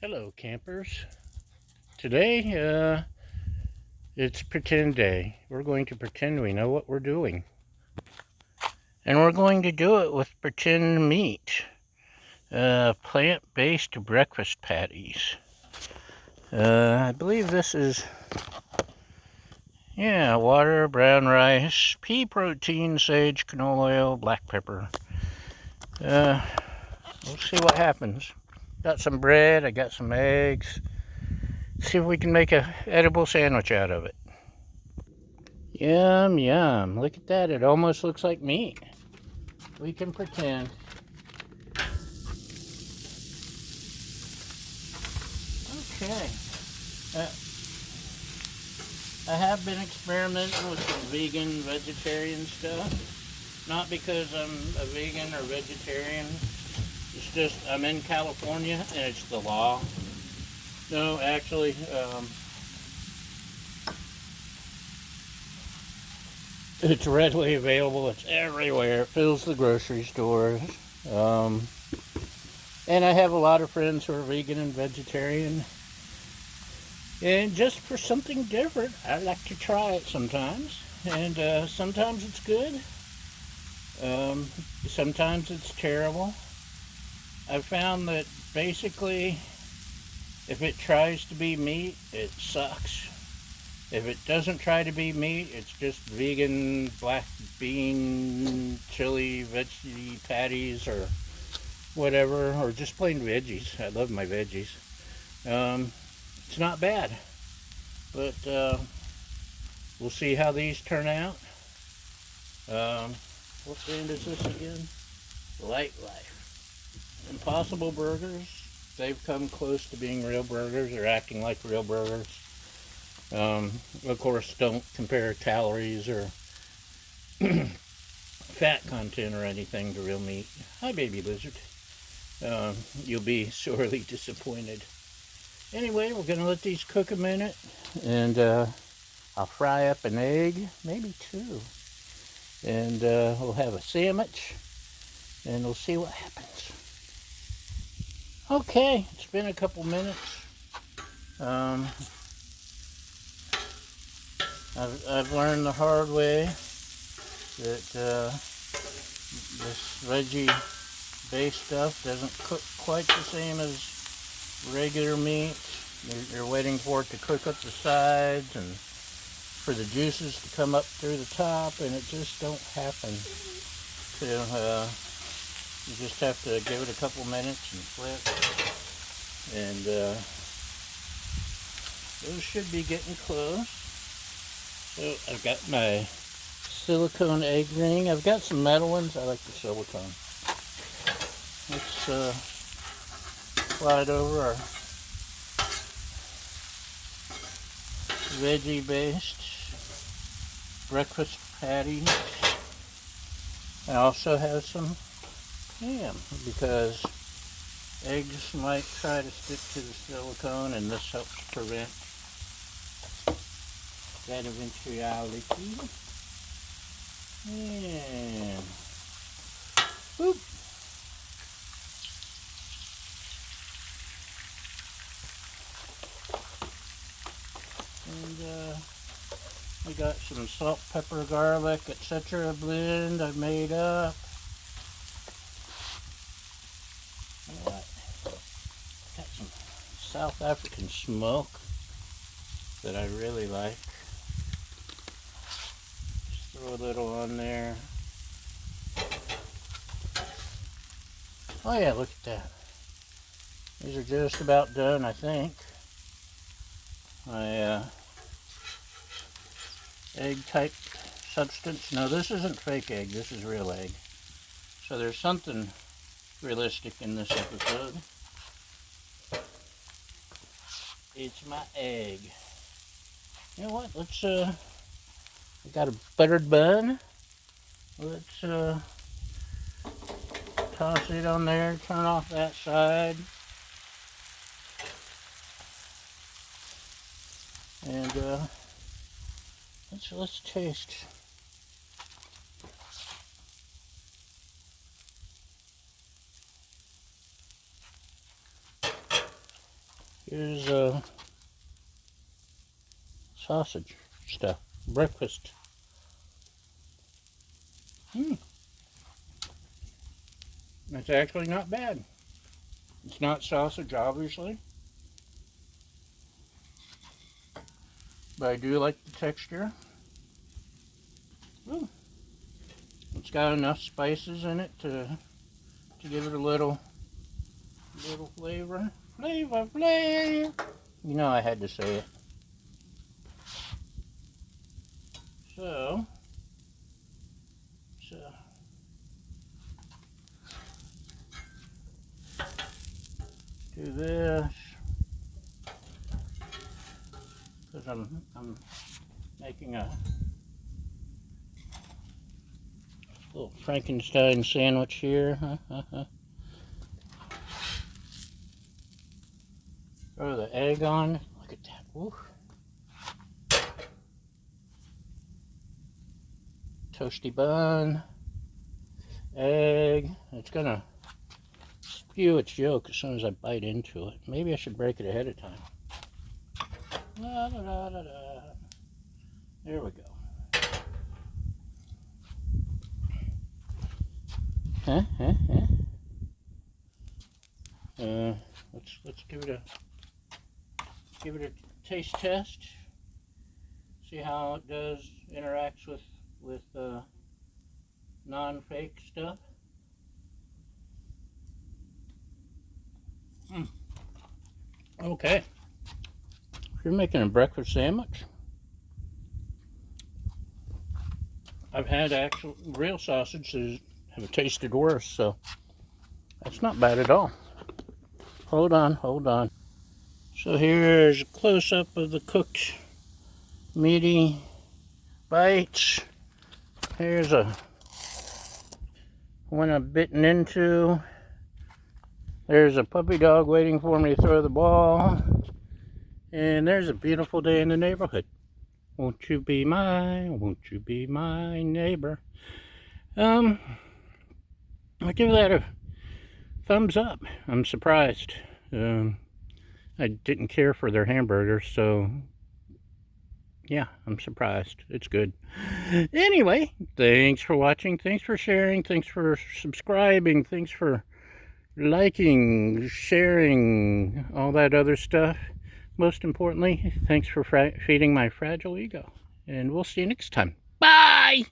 Hello, campers. Today, it's pretend day. We're going to pretend we know what we're doing. And we're going to do it with pretend meat. Plant-based breakfast patties. I believe this is, water, brown rice, pea protein, sage, canola oil, black pepper. We'll see what happens. Got some bread, I got some eggs. See if we can make a edible sandwich out of it. Yum, yum. Look at that. It almost looks like meat. We can pretend. Okay. Uh, I have been experimenting with some vegan, vegetarian stuff. Not because I'm a vegan or vegetarian. It's just I'm in California and it's the law. No, actually, it's readily available. It's everywhere. It fills the grocery stores. Um, and I have a lot of friends who are vegan and vegetarian. And just for something different, I like to try it sometimes. And sometimes it's good. Um, Sometimes it's terrible. I've found that basically, if it tries to be meat, it sucks. If it doesn't try to be meat, it's just vegan, black bean, chili, veggie patties, or whatever, or just plain veggies. I love my veggies. It's not bad, but we'll see how these turn out. What brand is this again? Lightlife. Impossible Burgers. They've come close to being real burgers. They're acting like real burgers. Of course, don't compare calories or fat content or anything to real meat. Hi, baby lizard. You'll be sorely disappointed. Anyway, we're going to let these cook a minute, and I'll fry up an egg, maybe two, and we'll have a sandwich, and we'll see what happens. Okay, it's been a couple minutes. I've learned the hard way that this veggie-based stuff doesn't cook quite the same as regular meat. You're waiting for it to cook up the sides and for the juices to come up through the top, and it just don't happen. So you just have to give it a couple minutes and flip, and those should be getting close. So I've got my silicone egg ring. I've got some metal ones. I like the silicone. Let's slide over our veggie-based breakfast patties. I also have some ham because eggs might try to stick to the silicone, and this helps prevent that eventuality. And boop. And we got some salt, pepper, garlic, etc. blend I've made up. Got some South African smoke that I really like. Just throw a little on there. Oh yeah, look at that. These are just about done, I think. My egg type substance. No, this isn't fake egg, this is real egg. So there's something realistic in this episode. It's my egg. You know what? Let's I got a buttered bun. Let's toss it on there, turn off that side. And let's taste. Here's sausage stuff. Breakfast. That's actually not bad. It's not sausage, obviously. But I do like the texture. Ooh. It's got enough spices in it to give it a little flavor. Flavor. You know I had to say it. So do this because I'm making a little Frankenstein sandwich here. Throw the egg on. Look at that. Woo. Toasty bun. Egg. It's gonna spew its yolk as soon as I bite into it. Maybe I should break it ahead of time. La, la, la, la, la. There we go. Let's give it a taste test. See how it does interacts with non-fake stuff. Okay. If you're making a breakfast sandwich, I've had actual real sausage that have tasted worse, so that's not bad at all. Hold on. So here's a close-up of the cooked meaty bites. Here's one I've bitten into. There's a puppy dog waiting for me to throw the ball. And there's a beautiful day in the neighborhood. Won't you be my neighbor? I give that a thumbs up. I'm surprised. I didn't care for their hamburgers, so yeah, I'm surprised. It's good. Anyway, thanks for watching. Thanks for sharing. Thanks for subscribing. Thanks for liking, sharing, all that other stuff. Most importantly, thanks for feeding my fragile ego. And we'll see you next time. Bye!